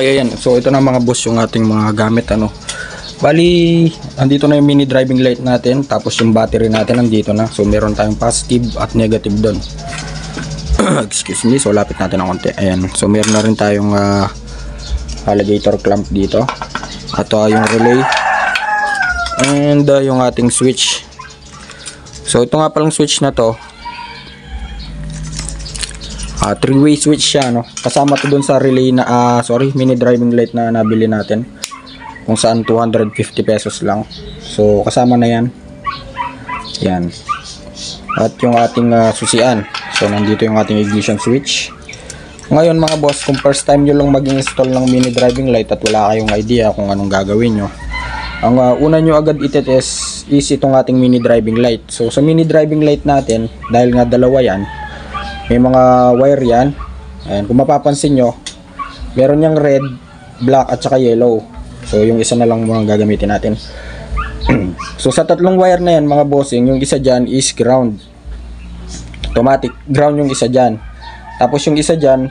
Ayan, so ito na mga boss yung ating mga gamit ano. Bali, andito na yung mini driving light natin, tapos yung battery natin nandito na. So meron tayong positive at negative doon. Excuse me, so lapit natin ng konti. Ayan, so meron na rin tayong alligator clamp dito. At yung relay and yung ating switch. So ito nga palang switch na to, 3-way switch siya no. Kasama to dun sa relay na mini driving light na nabili natin, kung saan 250 pesos lang. So kasama na yan. Yan. At yung ating susian. So nandito yung ating ignition switch. Ngayon mga boss, kung first time nyo lang mag-install ng mini driving light at wala kayong idea kung anong gagawin nyo, ang una nyo agad itetest is itong ating mini driving light. So sa mini driving light natin, dahil nga dalawa yan, may mga wire yan. Ayan, kung mapapansin nyo, meron yung red, black at saka yellow. So yung isa na lang mga gagamitin natin. So sa tatlong wire na yan mga bossing, yung isa dyan is ground, automatic ground yung isa dyan. Tapos yung isa dyan,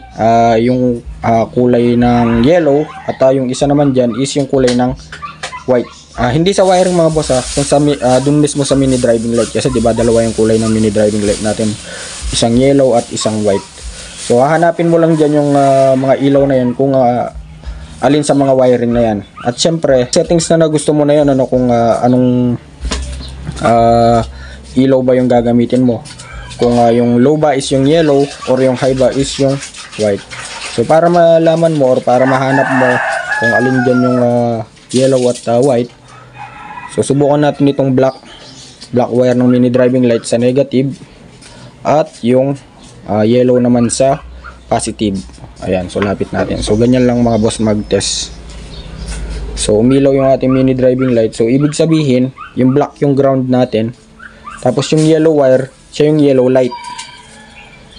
yung kulay ng yellow, at yung isa naman dyan is yung kulay ng white. Hindi sa wiring mga boss kung sa, dun mismo sa mini driving light, kasi diba dalawa yung kulay ng mini driving light natin, isang yellow at isang white. So hahanapin mo lang dyan yung mga ilaw na yan kung alin sa mga wiring na yan. At syempre settings na gusto mo na yan ano, kung anong ilaw ba yung gagamitin mo, kung yung low ba is yung yellow or yung high ba is yung white. So para malaman mo or para mahanap mo kung alin dyan yung yellow at white, so subukan natin itong black wire ng mini driving light sa negative at yung yellow naman sa positive. Ayan, so lapit natin. So ganyan lang mga boss mag-test. So umilaw yung ating mini driving light. So ibig sabihin, yung black yung ground natin, tapos yung yellow wire, siya yung yellow light.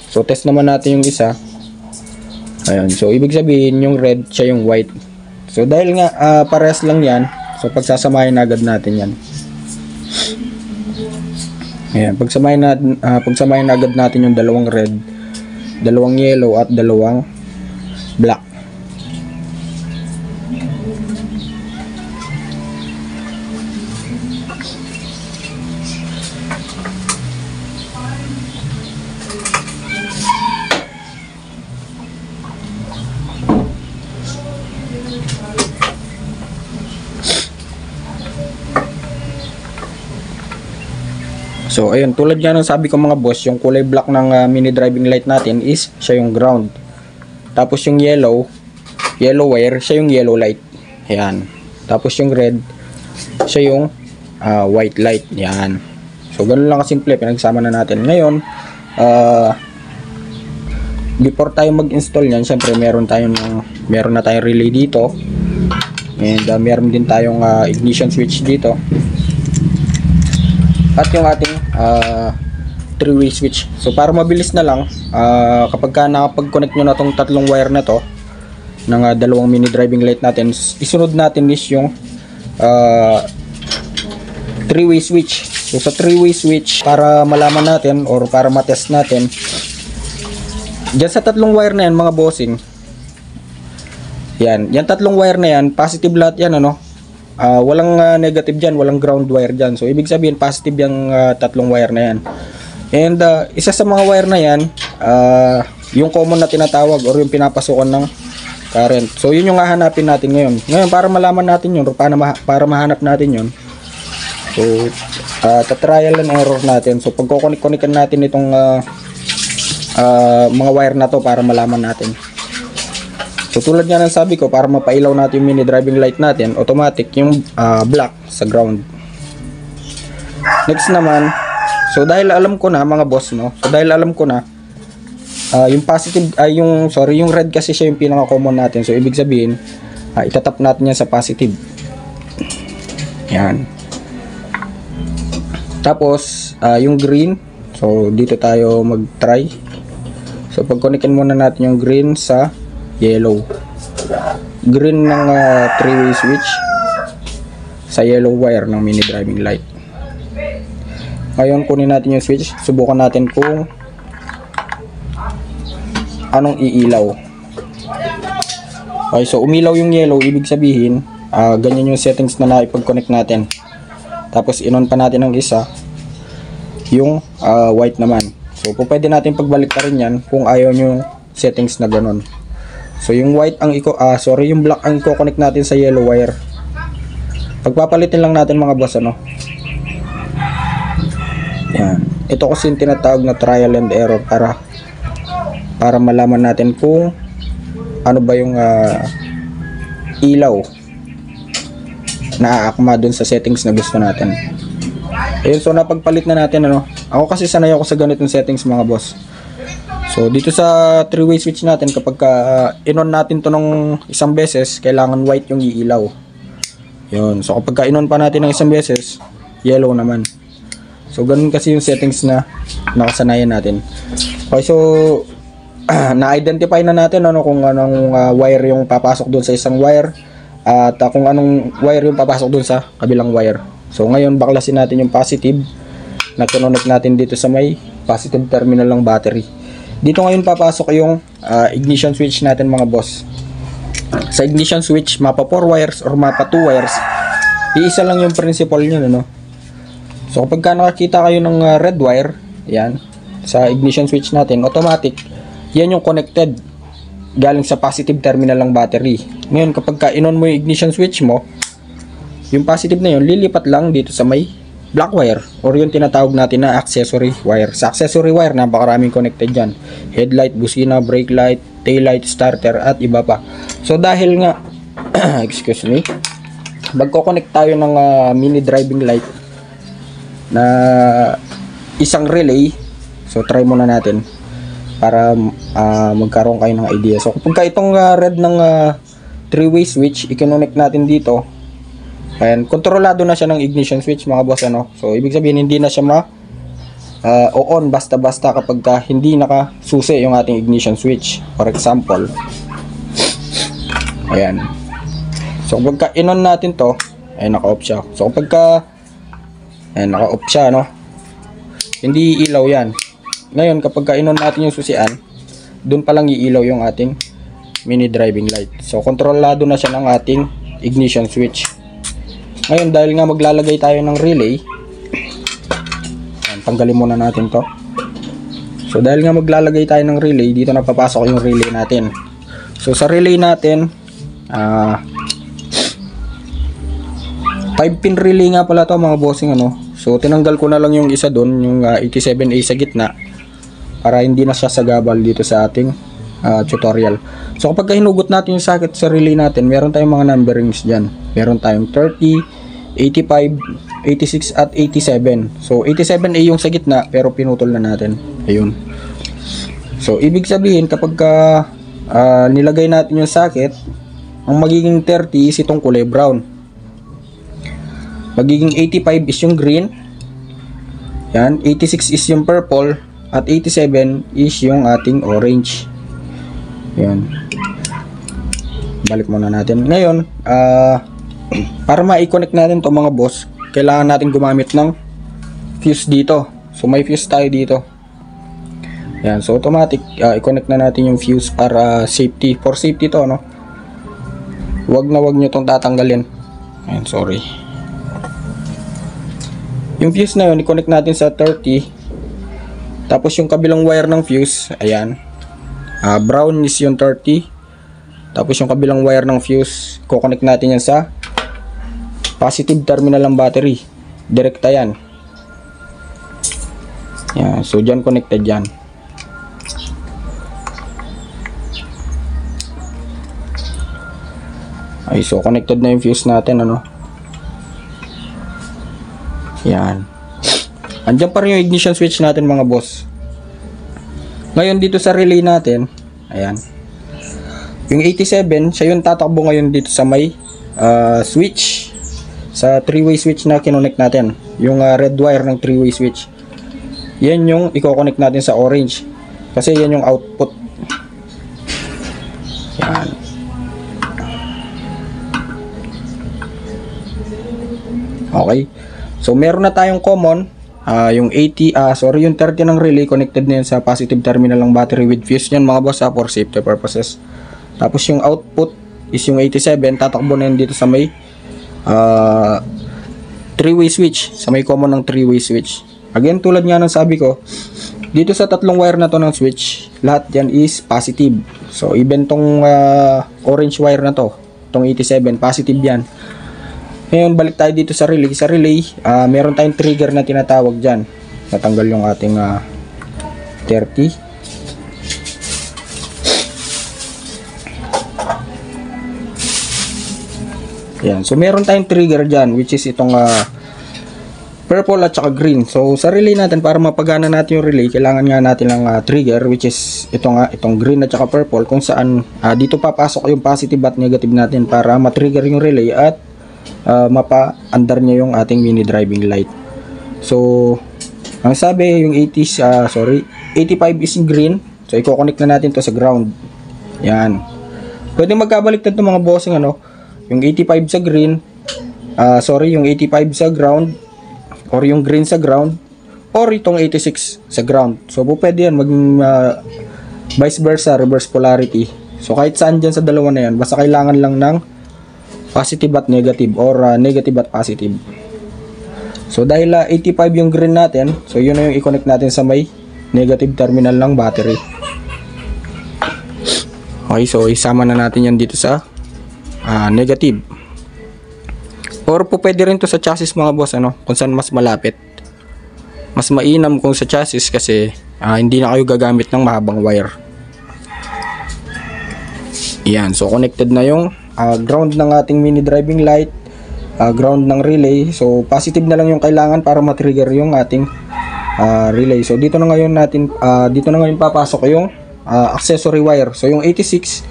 So test naman natin yung isa. Ayan, so ibig sabihin yung red, siya yung white. So dahil nga parehas lang yan, so pagsasamahin agad natin yan. Ayan, pagsamahin agad natin yung dalawang red, dalawang yellow at dalawang black. So ayun, tulad nga ng sabi ko mga boss, yung kulay black ng mini driving light natin is siya yung ground. Tapos yung yellow wire, siya yung yellow light. Ayan. Tapos yung red, siya yung white light. Ayan. So ganun lang kasimple, pinagsama na natin. Ngayon, before tayo mag-install niyan, syempre meron na tayong relay dito. And meron din tayong ignition switch dito. At yung ating 3-way switch. So para mabilis na lang, kapag nakapag-connect nyo na tong tatlong wire na to ng dalawang mini driving light natin, isunod natin is yung 3-way switch. So sa 3-way switch, para malaman natin or para matest natin, dyan sa tatlong wire na yan mga bossing, yan tatlong wire na yan, positive lahat yan ano. Walang negative dyan, walang ground wire dyan. So ibig sabihin positive yung tatlong wire na yan. And isa sa mga wire na yan, yung common na tinatawag or yung pinapasukan ng current. So yun yung hahanapin natin ngayon. Ngayon para malaman natin yun or para mahanap natin yun, so trial and error natin. So pagkukunik-kunikan natin itong mga wire na to para malaman natin. So tulad nga ng sabi ko, para mapailaw natin yung mini driving light natin, automatic yung black sa ground. Next naman, so dahil alam ko na mga boss no, so dahil alam ko na yung positive yung red kasi siya yung pinaka common natin. So ibig sabihin, itatap natin yan sa positive. Yan. Tapos yung green, so dito tayo mag-try. So pag-connectin muna natin yung green sa yellow. Green ng 3-way switch sa yellow wire ng mini driving light. Ngayon kunin natin yung switch, subukan natin kung anong iilaw. Okay, so umilaw yung yellow, ibig sabihin, ganyan yung settings na naipag-connect natin. Tapos in-on pa natin ang isa, yung white naman. So pwede natin pagbalik pa rin yan kung ayaw nyo settings na ganon. So yung white ang yung black ang i-connect natin sa yellow wire. Pagpapalitin lang natin mga boss, ano. Yan. Ito kasi yung tinatawag na trial and error para malaman natin kung ano ba yung ilaw na aakma dun sa settings na gusto natin. Ayun, so napagpalit na natin, ano. Ako kasi sanay ako sa ganitong settings mga boss. So dito sa 3-way switch natin, kapag in-on natin to ng isang beses, kailangan white yung iilaw. Yun. So kapag in-on pa natin ng isang beses, yellow naman. So ganun kasi yung settings na nakasanayan natin. Okay, so na-identify na natin ano kung anong wire yung papasok doon sa isang wire at kung anong wire yung papasok doon sa kabilang wire. So ngayon baklasin natin yung positive na kinonect natin dito sa may positive terminal ng battery. Dito ngayon papasok yung ignition switch natin mga boss. Sa ignition switch, mapa 4 wires or mapa 2 wires, iisa lang yung principle nyo, ano? So kapag nakakita kayo ng red wire, yan, sa ignition switch natin, automatic yan yung connected galing sa positive terminal ng battery. Ngayon kapag in-on mo yung ignition switch mo, yung positive na yun lilipat lang dito sa may black wire or yung tinatawag natin na accessory wire. Sa accessory wire, napakaraming connected dyan: headlight, busina, brake light, tail light, starter at iba pa. So dahil nga excuse me, magko-connect tayo ng mini driving light na isang relay. So try muna natin para magkaroon kayo ng idea. So kapag itong red ng 3-way switch, i-connect natin dito, and kontrolado na siya ng ignition switch mga boss, ano. So ibig sabihin hindi na siya on basta-basta kapag hindi nakasusi yung ating ignition switch. For example, ayan. So kapag in-on natin to, ay naka-off siya. So kapag naka-off siya, no, hindi ilaw yan. Ngayon kapag in-on natin yung susian, dun pa lang iilaw yung ating mini driving light. So kontrolado na siya ng ating ignition switch. Ngayon dahil nga maglalagay tayo ng relay, tanggalin muna natin to. So dahil nga maglalagay tayo ng relay, dito na papasok yung relay natin. So sa relay natin, 5-pin relay nga pala to mga bossing, ano. So tinanggal ko na lang yung isa doon, yung 87A sa gitna, para hindi na siya sagabal dito sa ating tutorial. So kapag hinugot natin yung socket sa relay natin, meron tayong mga numberings dyan. Meron tayong 30, 85, 86 at 87. So 87A yung sa gitna pero pinutol na natin. Ayun. So ibig sabihin kapag nilagay natin yung socket, ang magiging 30 is itong kulay brown. Magiging 85 is yung green. Yan, 86 is yung purple at 87 is yung ating orange. Yan. Balik muna natin. Ngayon, para ma-connect natin to mga boss, kailangan natin gumamit ng fuse dito. So may fuse tayo dito. Yan, so automatic i-connect na natin yung fuse para safety. For safety to, no. Wag nyo tong tatanggalin. Ayan, sorry. Yung fuse na yun, i-connect natin sa 30. Tapos yung kabilang wire ng fuse, ayan. Brown is yung 30. Tapos yung kabilang wire ng fuse, ko-connect natin yan sa positive terminal ng battery. Direkta yan. Yan, so dyan connected yan. Ay, so connected na yung fuse natin, ano. Yan. Andiyan pa rin yung ignition switch natin mga boss. Ngayon dito sa relay natin, ayan, yung 87, siya yung tatakbo ngayon dito sa may switch, sa 3-way switch na kinonect natin, yung red wire ng 3-way switch. Yan yung i-connect natin sa orange kasi yan yung output. Yan. Okay, so meron na tayong common, yung 30 ng relay connected na yan sa positive terminal ng battery with fuse yan mga boss, for safety purposes. Tapos yung output is yung 87, tatakbo na yun dito sa may 3-way switch, sa may common ng 3-way switch. Again, tulad nga ng sabi ko, dito sa tatlong wire na to ng switch, lahat yan is positive. So even tong orange wire na to, tong 87, positive yan. Ngayon, balik tayo dito sa relay. Sa relay, meron tayong trigger na tinatawag dyan. Natanggal yung ating 30. Yan. So, meron tayong trigger dyan, which is itong purple at saka green. So, sa relay natin, para mapagana natin yung relay, kailangan nga natin ng trigger, which is itong green at saka purple, kung saan dito papasok yung positive at negative natin para matrigger yung relay at mapa-andar niya yung ating mini driving light. So, ang sabi, yung 85 is green. So, i-connect na natin to sa ground. Yan. Pwede magkabaliktad to mga bossing, yung 85 sa green, yung 85 sa ground, or yung green sa ground, or itong 86 sa ground. So, pwede yan, maging vice versa, reverse polarity. So, kahit saan dyan sa dalawa na yan, basta kailangan lang ng positive at negative, or negative at positive. So, dahil 85 yung green natin, so yun na yung i-connect natin sa may negative terminal ng battery. Okay, so isama na natin yan dito sa negative. Or pwede rin to sa chassis mga boss, kung saan mas malapit. Mas mainam kung sa chassis kasi hindi na kayo gagamit ng mahabang wire. Yan, so connected na yung ground ng ating mini driving light, ground ng relay. So positive na lang yung kailangan para ma-trigger yung ating relay. So dito na ngayon papasok yung accessory wire. So yung 86,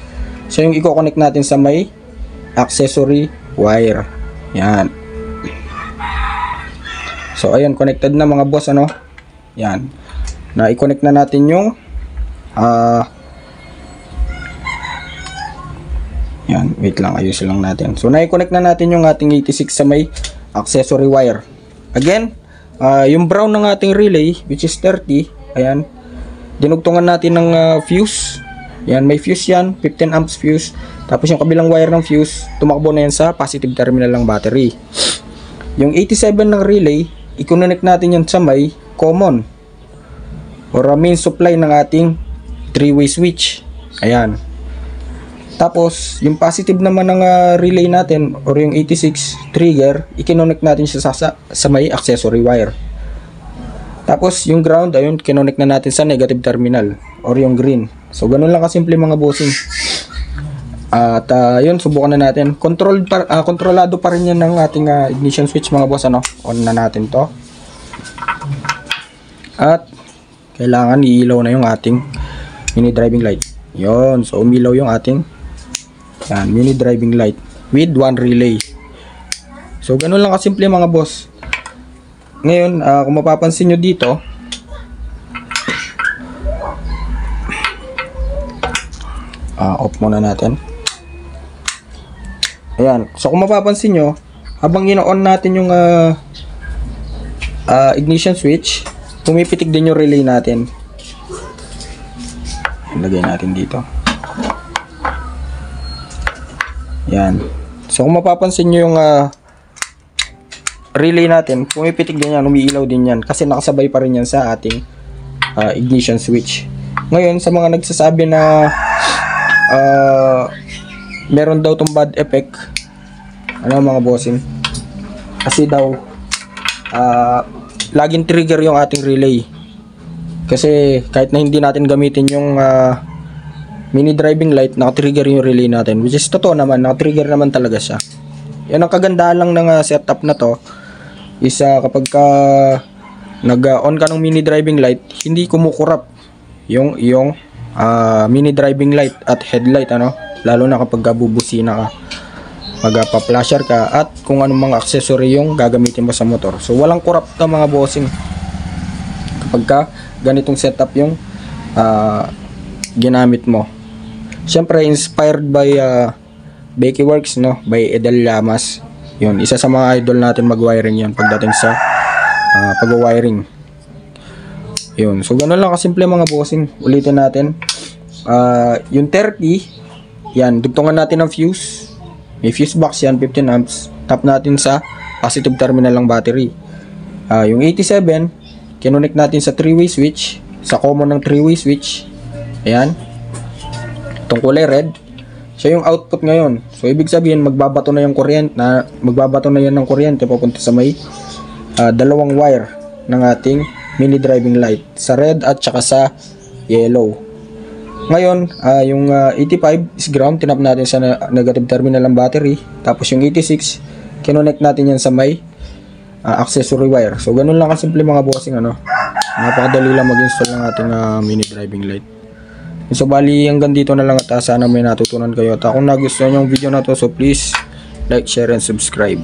so yung i-connect natin sa may accessory wire. Yan. So ayan, connected na mga boss, Yan. Na i-connect na natin yung yan, wait lang, ayusin lang natin. So na-connect na natin yung ating 86 sa may accessory wire. Again, yung brown ng ating relay, which is 30, ayan, dinugtungan natin ng fuse. Yan, may fuse yan, 15 amps fuse. Tapos yung kabilang wire ng fuse, tumakbo na yan sa positive terminal ng battery. Yung 87 ng relay, i-connect natin yan sa may common or main supply ng ating 3-way switch. Ayan. Tapos, yung positive naman ng relay natin or yung 86 trigger, i-connect natin siya sa may accessory wire. Tapos, yung ground, ayun, kinonect na natin sa negative terminal or yung green. So, ganun lang kasimple mga bossing. At yun, subukan na natin. Kontrolado pa rin yan ng ating ignition switch mga boss, On na natin to. At kailangan iilaw na yung ating mini driving light. Yun, so umilaw yung ating mini driving light with one relay. So ganun lang kasimple mga boss. Ngayon, kung mapapansin nyo dito, off muna natin. Ayan, so kung mapapansin nyo, habang ino-on natin yung ignition switch, pumipitik din yung relay natin. Lagay natin dito. Yan. So kung mapapansin nyo yung relay natin, pumipitik din yan, umiilaw din yan kasi nakasabay pa rin yan sa ating ignition switch. Ngayon, sa mga nagsasabi na meron daw tong bad effect, mga bossing, kasi daw laging trigger yung ating relay. Kasi kahit na hindi natin gamitin yung mini driving light, naka-trigger yung relay natin, which is totoo naman, naka-trigger naman talaga siya. Yan ang kagandahan lang ng setup na to, is kapag nag-on ka ng mini driving light, hindi kumukurap yung mini driving light at headlight, lalo na kapag bubusina ka, magpa-flasher ka, at kung anong mga accessory yung gagamitin mo sa motor. So walang kurap ka mga bossing kapag ganitong setup yung ginamit mo. Siyempre inspired by Becky Works, by Edel Llamas. Yun, isa sa mga idol natin mag-wiring yan pagdating sa pag-wiring. Yun, so ganun lang kasimple mga bossing. Ulitin natin, yung 30 yan, dugtungan natin ng fuse. May fuse box yan, 15 amps. Tap natin sa positive terminal ng battery. Yung 87, kinonect natin sa 3-way switch, sa common ng 3-way switch. Ayan. Itong kulay red, siya yung output ngayon. So ibig sabihin magbabato na yung kuryente, magbabato na yan ng kuryente papunta sa may dalawang wire ng ating mini driving light, sa red at saka sa yellow. Ngayon, yung 85 is ground, tinap natin sa negative terminal ng battery. Tapos yung 86, kinonect natin yan sa may accessory wire. So ganun lang kasimple mga bossing, napakadali lang mag-install ng ating mini driving light. So bali hanggang dito na lang, at sana may natutunan kayo. At kung nagustuhan yung video na to, so please like, share, and subscribe.